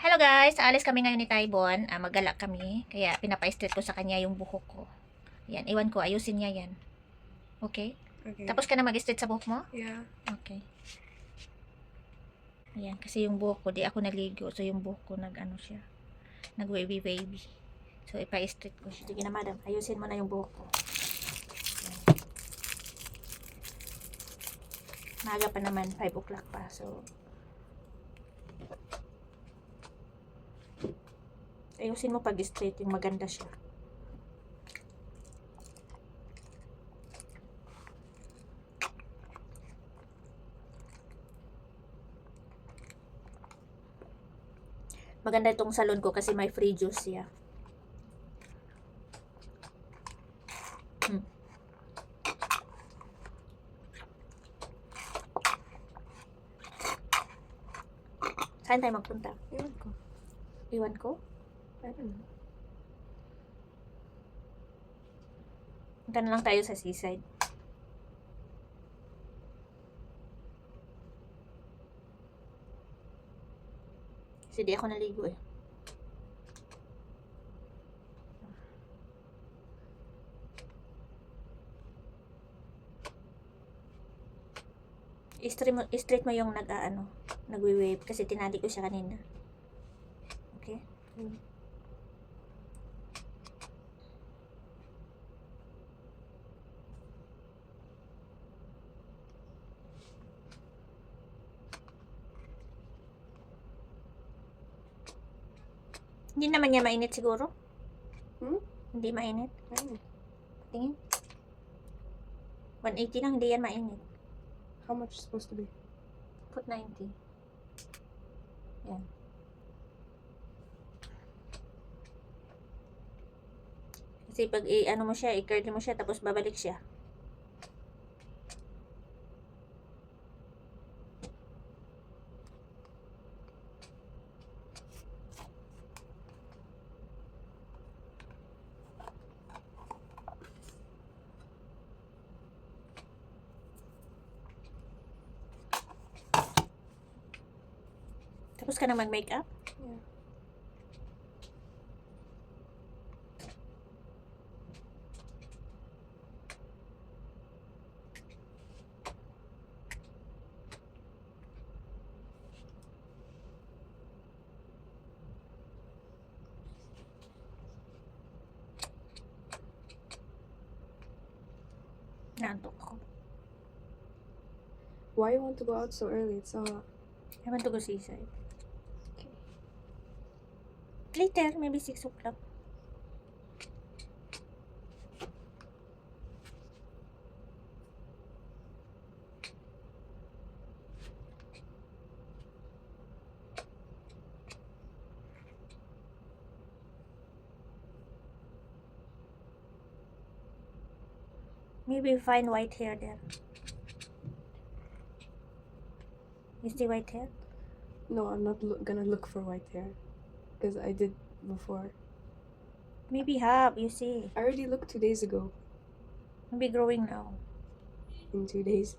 Hello guys! Aalis kami ngayon ni Taibon. Maggala kami. Kaya pinapa-straight ko sa kanya yung buhok ko. Yan, iwan ko. Ayusin niya yan. Okay? Okay. Tapos ka na mag-straight sa buhok mo? Yeah. Okay. Ayan, kasi yung buhok ko, di ako naligo. So yung buhok ko nag-ano siya. Nag-wavy-wavy. So ipa-straight ko siya. Sige na madam, ayusin mo na yung buhok ko. Ayan. Maaga pa naman, 5 o'clock pa. So ayusin mo pag straight, yung maganda siya. Maganda itong salon ko kasi may free juice siya. Saan tayo magpunta? Ewan ko. Iwan ko? I don't know. Punta na lang tayo sa seaside. Kasi di ako naligo eh. I-straight mo yung nagwe-wave kasi tinali ko siya kanina. Okay? Hindi naman niya mainit siguro? Hindi mainit? Ayun. Tingin. 180 lang, hindi yan mainit. How much is supposed to be? Put 90. Yan. Kasi pag i-ano mo siya, i-curl mo siya, tapos babalik siya. Tapos ka na mag-makeup? Yeah. Naantok ako. Why you want to go out so early? It's so hot. I want to go seaside. Okay. Later, maybe 6 o'clock. Maybe find white hair there. You see white hair? No, I'm not gonna look for white hair. Because I did before. Maybe have, you see. I already looked 2 days ago. Maybe growing now. In 2 days.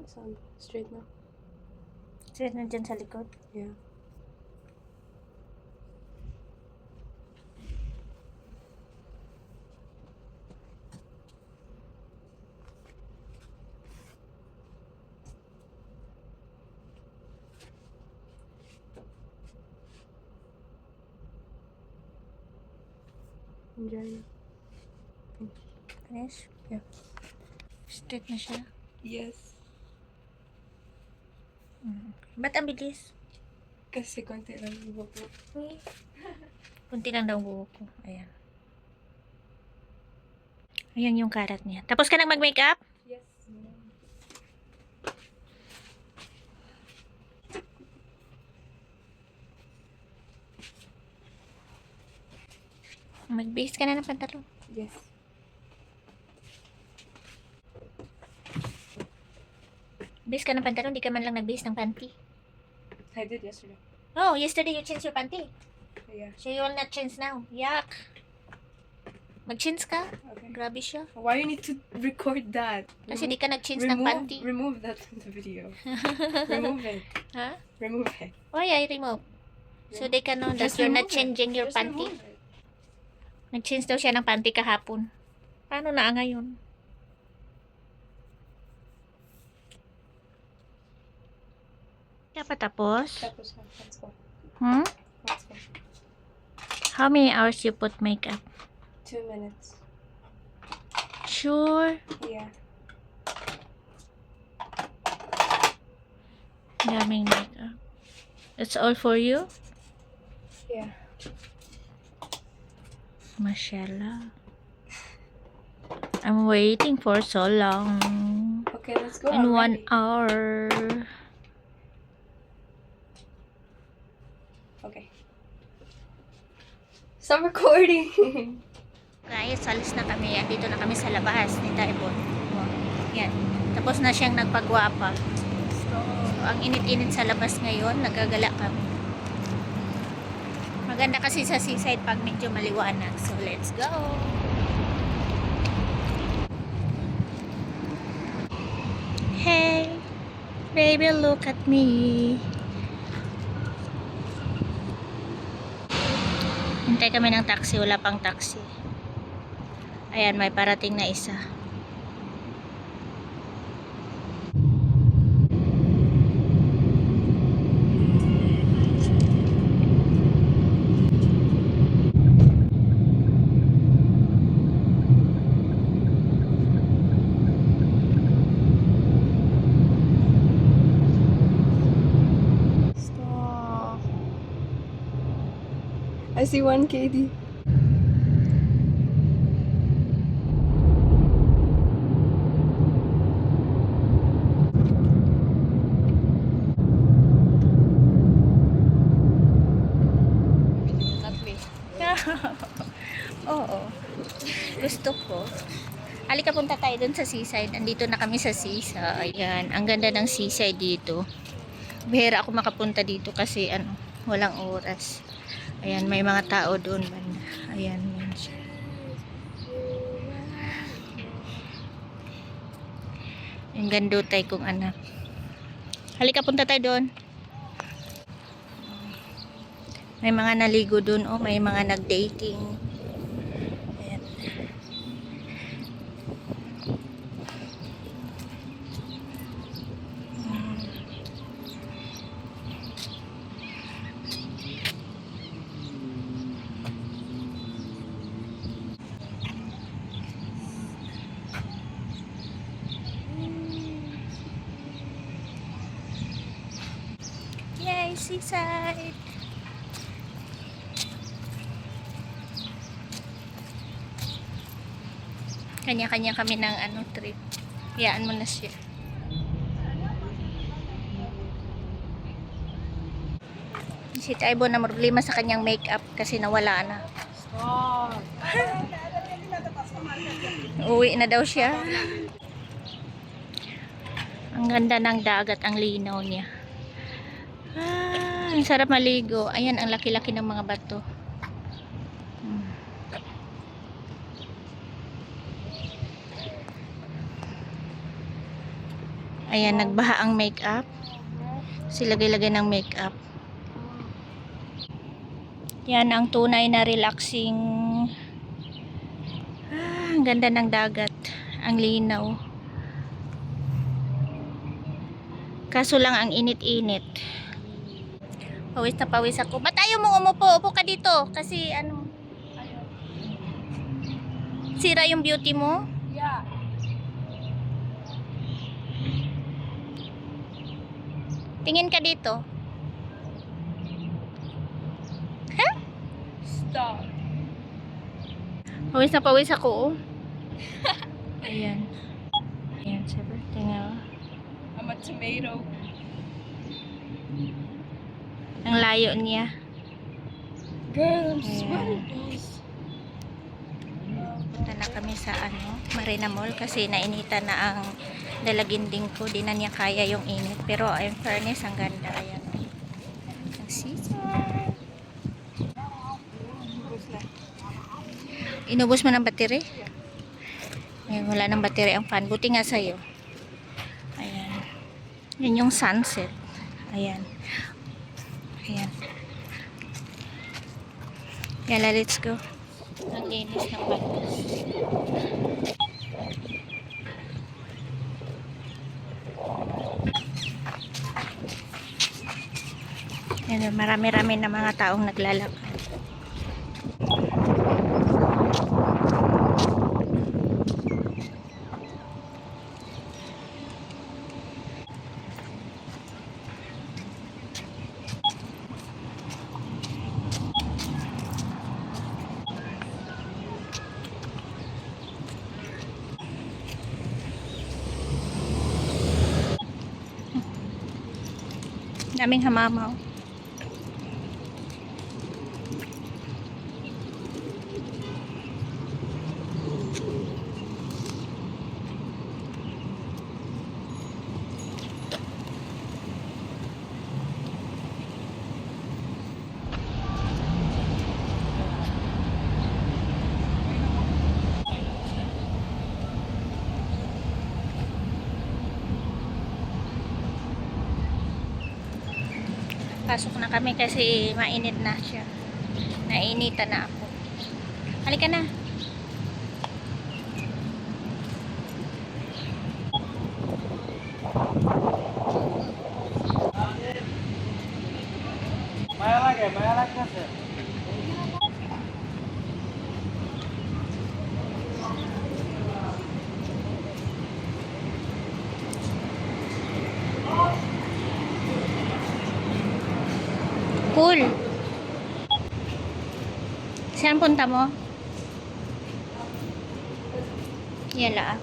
Saan? Straight na? Straight na dyan sa likod. Yeah. Angelica. Finish? Yeah. Straight na siya. Yes. Ba't ang bilis? Kasi konti lang yung buhok mo. Uy. Kunti lang daw ang buhok ko. Ayan. Ayan yung karat niya. Tapos ka nang mag-makeup? Yes, ma'am. Mag-base ka na ng pantalon. Yes. Base ka ng pantalon, di ka man lang nag-base ng panty. I did yesterday. Oh, yesterday you changed your panty. Yeah. So you will not change now. Yuck. Mag-change ka? Okay. Grabe siya. Why you need to record that? Kasi di ka nag-change ng panty. Remove that from the video. Remove it. Ha? Remove it. Why I remove? So they can know that Just you're not remove it. changing your Just panty. remove it. Nag-change daw siya ng panty kahapon. Paano na ngayon? Dapat tapos? Tapos na. Let's go. Hmm? Let's go. How many hours you put makeup? 2 minutes. Sure. Yeah. Daming makeup. It's all for you? Yeah. Mashallah. I'm waiting for so long. Okay, let's go. In I'm 1 ready. hour. Okay. Stop recording. Guys, alis na kami. Dito na kami sa labas ni Taibon. Yan. Tapos na siyang nagpagwapa. So, ang init-init sa labas ngayon. Nagagala kami. Maganda kasi sa seaside pag medyo maliwanag. So, let's go! Hey! Baby, look at me! Hintay kami ng taxi. Wala pang taxi. Ayan, may parating na isa. Stop. I see one, Katie. Not me. Oo. Gusto ko. Halika, punta tayo dun sa seaside. Andito na kami sa seaside. Ayan. Ang ganda ng seaside dito. Bihira ako makapunta dito kasi walang oras. Ayan, may mga tao doon banda. Ayan, yun siya. Yung gandutay kong anak. Halika, punta tayo doon. May mga naligo doon, oh. May mga nag-dating. Ayan. Yay, seaside! Kanya-kanya kami ng trip. Hayaan mo na siya. Si Taibo na problema sa kanyang makeup kasi nawala na. Stop. Uwi na daw siya. Ang ganda ng dagat, ang linaw niya. Ang sarap maligo. Ayan, ang laki-laki ng mga bato. Ayan, nagbaha ang makeup. Silagay-lagay ng makeup. Yan ang tunay na relaxing. Ang ganda ng dagat. Ang linaw. Kaso lang ang init-init. Pawis na pawis ako. Ba't ayaw mo umupo? Upo ka dito. Kasi Sira yung beauty mo? Yeah. Tingin ka dito. Ha? Stop. Pawis na pawis ako, oh. Ayan. Ayan, sabi. Tingnan. I'm a tomato. Ang layo niya. Girl, I'm Ayan. sweating, guys. Punta na kami sa Marina Mall kasi nainitan na ang dalaginding ko. Di na niya kaya yung init. Pero in fairness, ang ganda. Ayan. Ang seaside. Inubos mo ng battery? Ayan, wala ng battery ang fan. Buti nga sa'yo. Ayan. Yan yung sunset. Ayan. Ayan. Yala, let's go. Ang linis ng batas. Ayan, marami-rami na mga taong naglalakad. Daming hamamaw. Pasok na kami kasi mainit na siya. Nainitan na ako. Halika na. মায়া লাগতেছে Cool. Saan punta mo? Yala.